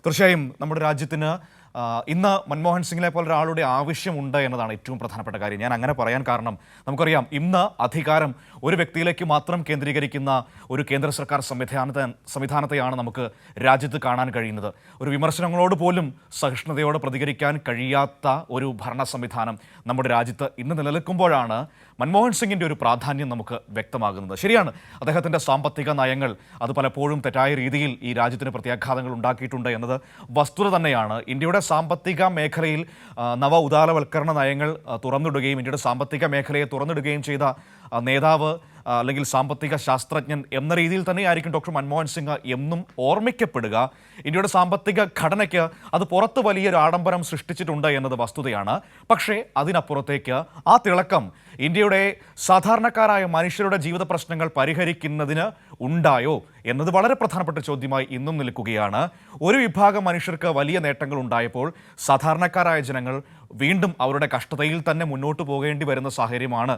തീർച്ചയായും നമ്മുടെ രാജ്യത്തിന് ഇന്ന് മൻമോഹൻ സിംഗിനെ പോലെ ഒരാളുടെ ആവശ്യമുണ്ട് എന്നതാണ് ഏറ്റവും പ്രധാനപ്പെട്ട കാര്യം. ഞാൻ അങ്ങനെ പറയാൻ കാരണം നമുക്കറിയാം, ഇന്ന് അധികാരം ഒരു വ്യക്തിയിലേക്ക് മാത്രം കേന്ദ്രീകരിക്കുന്ന ഒരു കേന്ദ്ര സർക്കാർ സംവിധാനത്തെയാണ് നമുക്ക് രാജ്യത്ത് കാണാൻ കഴിയുന്നത്. ഒരു വിമർശനങ്ങളോട് പോലും സഹിഷ്ണുതയോടെ പ്രതികരിക്കാൻ കഴിയാത്ത ഒരു ഭരണ സംവിധാനം നമ്മുടെ രാജ്യത്ത് ഇന്ന് നിലനിൽക്കുമ്പോഴാണ് മൻമോഹൻ സിംഗിൻ്റെ ഒരു പ്രാധാന്യം നമുക്ക് വ്യക്തമാകുന്നത്. ശരിയാണ്, അദ്ദേഹത്തിൻ്റെ സാമ്പത്തിക നയങ്ങൾ അത് പലപ്പോഴും തെറ്റായ രീതിയിൽ ഈ രാജ്യത്തിന് പ്രത്യാഘാതങ്ങൾ ഉണ്ടാക്കിയിട്ടുണ്ട് എന്നത് വസ്തുത തന്നെയാണ്. ഇന്ത്യയുടെ സാമ്പത്തിക മേഖലയിൽ നവ ഉദാരവൽക്കരണ നയങ്ങൾ തുറന്നിടുകയും ഇന്ത്യയുടെ സാമ്പത്തിക മേഖലയെ തുറന്നിടുകയും ചെയ്ത നേതാവ് അല്ലെങ്കിൽ സാമ്പത്തിക ശാസ്ത്രജ്ഞൻ എന്ന രീതിയിൽ തന്നെയായിരിക്കും ഡോക്ടർ മൻമോഹൻ സിംഗ് എന്നും ഓർമ്മിക്കപ്പെടുക. ഇന്ത്യയുടെ സാമ്പത്തിക ഘടനയ്ക്ക് അത് പുറത്ത് വലിയൊരു ആഡംബരം സൃഷ്ടിച്ചിട്ടുണ്ട് എന്നത് വസ്തുതയാണ്. പക്ഷേ അതിനപ്പുറത്തേക്ക് ആ തിളക്കം ഇന്ത്യയുടെ സാധാരണക്കാരായ മനുഷ്യരുടെ ജീവിത പ്രശ്നങ്ങൾ പരിഹരിക്കുന്നതിന് ഉണ്ടായോ എന്നത് വളരെ പ്രധാനപ്പെട്ട ചോദ്യമായി ഇന്നും നിൽക്കുകയാണ്. ഒരു വിഭാഗം മനുഷ്യർക്ക് വലിയ നേട്ടങ്ങൾ ഉണ്ടായപ്പോൾ സാധാരണക്കാരായ ജനങ്ങൾ വീണ്ടും അവരുടെ കഷ്ടതയിൽ തന്നെ മുന്നോട്ട് പോകേണ്ടി വരുന്ന സാഹചര്യമാണ്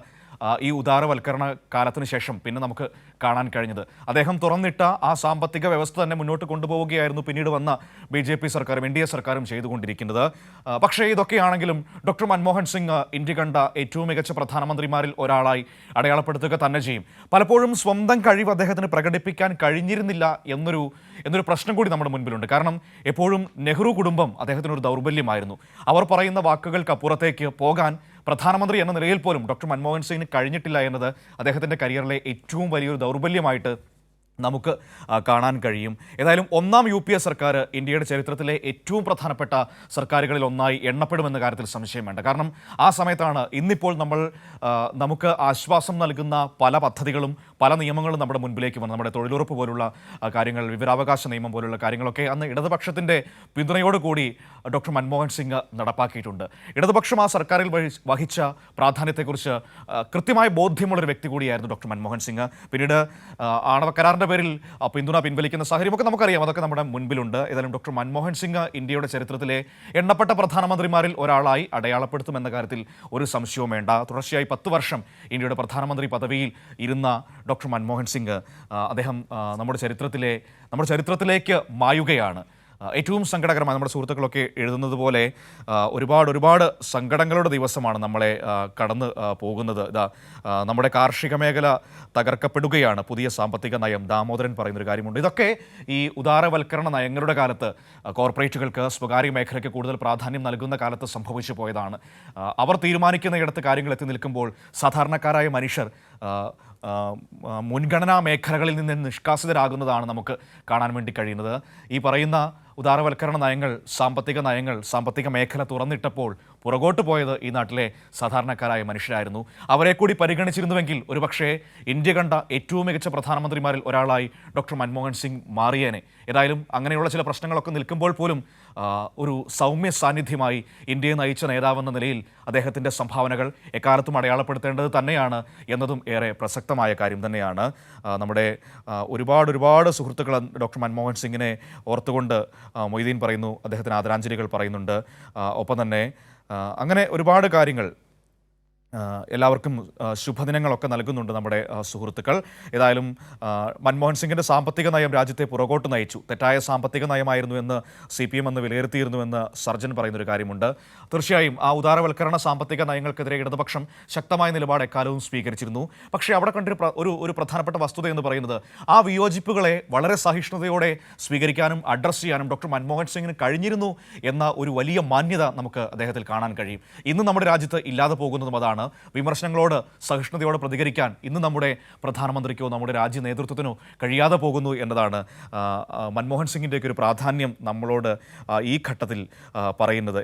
ഈ ഉദാരവൽക്കരണ കാലത്തിന് ശേഷം പിന്നെ നമുക്ക് കാണാൻ കഴിഞ്ഞത്. അദ്ദേഹം തുറന്നിട്ട ആ സാമ്പത്തിക വ്യവസ്ഥ തന്നെ മുന്നോട്ട് കൊണ്ടുപോവുകയായിരുന്നു പിന്നീട് വന്ന BJP സർക്കാരും NDA സർക്കാരും ചെയ്തുകൊണ്ടിരിക്കുന്നത്. പക്ഷേ ഇതൊക്കെയാണെങ്കിലും ഡോക്ടർ മൻമോഹൻ സിംഗ് ഇന്ത്യ കണ്ട ഏറ്റവും മികച്ച പ്രധാനമന്ത്രിമാരിൽ ഒരാളായി അടയാളപ്പെടുത്തുക തന്നെ ചെയ്യും. പലപ്പോഴും സ്വന്തം കഴിവ് അദ്ദേഹത്തിന് പ്രകടിപ്പിക്കാൻ കഴിഞ്ഞിരുന്നില്ല എന്നൊരു പ്രശ്നം കൂടി നമ്മുടെ മുൻപിലുണ്ട്. കാരണം എപ്പോഴും നെഹ്റു കുടുംബം അദ്ദേഹത്തിനൊരു ദൗർബല്യമായിരുന്നു. അവർ പറയുന്ന വാക്കുകൾക്കപ്പുറത്തേക്ക് പോകാൻ പ്രധാനമന്ത്രി എന്ന നിലയിൽ പോലും ഡോക്ടർ മൻമോഹൻ സിംഗിന് കഴിഞ്ഞിട്ടില്ല എന്നത് അദ്ദേഹത്തിൻ്റെ കരിയറിലെ ഏറ്റവും വലിയൊരു ദൗർബല്യമായിട്ട് നമുക്ക് കാണാൻ കഴിയും. ഏതായാലും ഒന്നാം UPA സർക്കാർ ഇന്ത്യയുടെ ചരിത്രത്തിലെ ഏറ്റവും പ്രധാനപ്പെട്ട സർക്കാരുകളിൽ ഒന്നായി എണ്ണപ്പെടുമെന്ന കാര്യത്തിൽ സംശയം വേണ്ട. കാരണം ആ സമയത്താണ് ഇന്നിപ്പോൾ നമുക്ക് ആശ്വാസം നൽകുന്ന പല പദ്ധതികളും പല നിയമങ്ങളും നമ്മുടെ മുൻപിലേക്ക് വന്നു. നമ്മുടെ തൊഴിലുറപ്പ് പോലുള്ള കാര്യങ്ങൾ, വിവരാവകാശ നിയമം പോലുള്ള കാര്യങ്ങളൊക്കെ അന്ന് ഇടതുപക്ഷത്തിൻ്റെ പിന്തുണയോടുകൂടി ഡോക്ടർ മൻമോഹൻ സിംഗ് നടപ്പാക്കിയിട്ടുണ്ട്. ഇടതുപക്ഷം ആ സർക്കാരിൽ വഹിച്ച പ്രാധാന്യത്തെക്കുറിച്ച് കൃത്യമായ ബോധ്യമുള്ളൊരു വ്യക്തി കൂടിയായിരുന്നു ഡോക്ടർ മൻമോഹൻ സിംഗ്. പിന്നീട് ആണവ കരാറിൻ്റെ പേരിൽ പിന്തുണ പിൻവലിക്കുന്ന സാഹചര്യമൊക്കെ നമുക്കറിയാം, അതൊക്കെ നമ്മുടെ മുൻപിലുണ്ട്. ഏതായാലും ഡോക്ടർ മൻമോഹൻ സിംഗ് ഇന്ത്യയുടെ ചരിത്രത്തിലെ എണ്ണപ്പെട്ട പ്രധാനമന്ത്രിമാരിൽ ഒരാളായി അടയാളപ്പെടുത്തുമെന്ന കാര്യത്തിൽ ഒരു സംശയവും വേണ്ട. തുടർച്ചയായി 10 വർഷം ഇന്ത്യയുടെ പ്രധാനമന്ത്രി പദവിയിൽ ഇരുന്ന ഡോക്ടർ മൻമോഹൻ സിംഗ് അദ്ദേഹം നമ്മുടെ ചരിത്രത്തിലേക്ക് മായുകയാണ്. ഏറ്റവും സങ്കടകരമായ, നമ്മുടെ സുഹൃത്തുക്കളൊക്കെ എഴുതുന്നത് പോലെ ഒരുപാട് സങ്കടങ്ങളുടെ ദിവസമാണ് നമ്മളെ കടന്ന് പോകുന്നത്. നമ്മുടെ കാർഷിക മേഖല തകർക്കപ്പെടുകയാണ്. പുതിയ സാമ്പത്തിക നയം, ദാമോദരൻ പറയുന്നൊരു കാര്യമുണ്ട്. ഇതൊക്കെ ഈ ഉദാരവൽക്കരണ നയങ്ങളുടെ കാലത്ത് കോർപ്പറേറ്റുകൾക്ക്, സ്വകാര്യ മേഖലയ്ക്ക് കൂടുതൽ പ്രാധാന്യം നൽകുന്ന കാലത്ത് സംഭവിച്ചു പോയതാണ്. അവർ തീരുമാനിക്കുന്നയിടത്ത് കാര്യങ്ങൾ എത്തി നിൽക്കുമ്പോൾ സാധാരണക്കാരായ മനുഷ്യർ മുൻഗണനാ മേഖലകളിൽ നിന്ന് നിഷ്കാസിതരാകുന്നതാണ് നമുക്ക് കാണാൻ വേണ്ടി കഴിയുന്നത്. ഈ പറയുന്ന ഉദാരവൽക്കരണ നയങ്ങൾ, സാമ്പത്തിക മേഖല തുറന്നിട്ടപ്പോൾ പുറകോട്ട് പോയത് ഈ നാട്ടിലെ സാധാരണക്കാരായ മനുഷ്യരായിരുന്നു. അവരെ കൂടി പരിഗണിച്ചിരുന്നുവെങ്കിൽ ഒരുപക്ഷേ ഇന്ത്യ കണ്ട ഏറ്റവും മികച്ച പ്രധാനമന്ത്രിമാരിൽ ഒരാളായി ഡോക്ടർ മൻമോഹൻ സിംഗ് മാറിയേനെ. ഏതായാലും അങ്ങനെയുള്ള ചില പ്രശ്നങ്ങളൊക്കെ നിൽക്കുമ്പോൾ പോലും ഒരു സൗമ്യ സാന്നിധ്യമായി ഇന്ത്യയെ നയിച്ച നേതാവെന്ന നിലയിൽ അദ്ദേഹത്തിൻ്റെ സംഭാവനകൾ എക്കാലത്തും അടയാളപ്പെടുത്തേണ്ടത് തന്നെയാണ് എന്നതും ഏറെ പ്രസക്തമായ കാര്യം തന്നെയാണ്. നമ്മുടെ ഒരുപാട് സുഹൃത്തുക്കൾ ഡോക്ടർ മൻമോഹൻ സിംഗിനെ ഓർത്തുകൊണ്ട് മൊയ്തീൻ പറയുന്നു, അദ്ദേഹത്തിന് ആദരാഞ്ജലികൾ പറയുന്നുണ്ട്. ഒപ്പം തന്നെ അങ്ങനെ ഒരുപാട് കാര്യങ്ങൾ എല്ലാവർക്കും ശുഭദിനങ്ങളൊക്കെ നൽകുന്നുണ്ട് നമ്മുടെ സുഹൃത്തുക്കൾ. ഏതായാലും മൻമോഹൻ സിംഗിൻ്റെ സാമ്പത്തിക നയം രാജ്യത്തെ പുറകോട്ട് നയിച്ചു. തെറ്റായ സാമ്പത്തിക നയമായിരുന്നു എന്ന് CPM അന്ന് വിലയിരുത്തിയിരുന്നുവെന്ന് സർജൻ പറയുന്നൊരു കാര്യമുണ്ട്. തീർച്ചയായും ആ ഉദാരവൽക്കരണ സാമ്പത്തിക നയങ്ങൾക്കെതിരെ ഇടതുപക്ഷം ശക്തമായ നിലപാട് എക്കാലവും സ്വീകരിച്ചിരുന്നു. പക്ഷേ അവിടെ കണ്ടൊരു ഒരു പ്രധാനപ്പെട്ട വസ്തുത എന്ന് പറയുന്നത് ആ വിയോജിപ്പുകളെ വളരെ സഹിഷ്ണുതയോടെ സ്വീകരിക്കാനും അഡ്രസ്സ് ചെയ്യാനും ഡോക്ടർ മൻമോഹൻ സിംഗിന് കഴിഞ്ഞിരുന്നു എന്ന ഒരു വലിയ മാന്യത നമുക്ക് അദ്ദേഹത്തിൽ കാണാൻ കഴിയും. ഇന്ന് നമ്മുടെ രാജ്യത്ത് ഇല്ലാതെ പോകുന്നതും അതാണ്. വിമർശനങ്ങളോട് സഹിഷ്ണുതയോടെ പ്രതികരിക്കാൻ ഇന്ന് നമ്മുടെ പ്രധാനമന്ത്രിക്കോ നമ്മുടെ രാജ്യ നേതൃത്വത്തിനോ കഴിയാതെ പോകുന്നു എന്നതാണ് മൻമോഹൻ സിംഗിൻ്റെയൊക്കെ ഒരു പ്രാധാന്യം നമ്മളോട് ഈ ഘട്ടത്തിൽ പറയുന്നത്.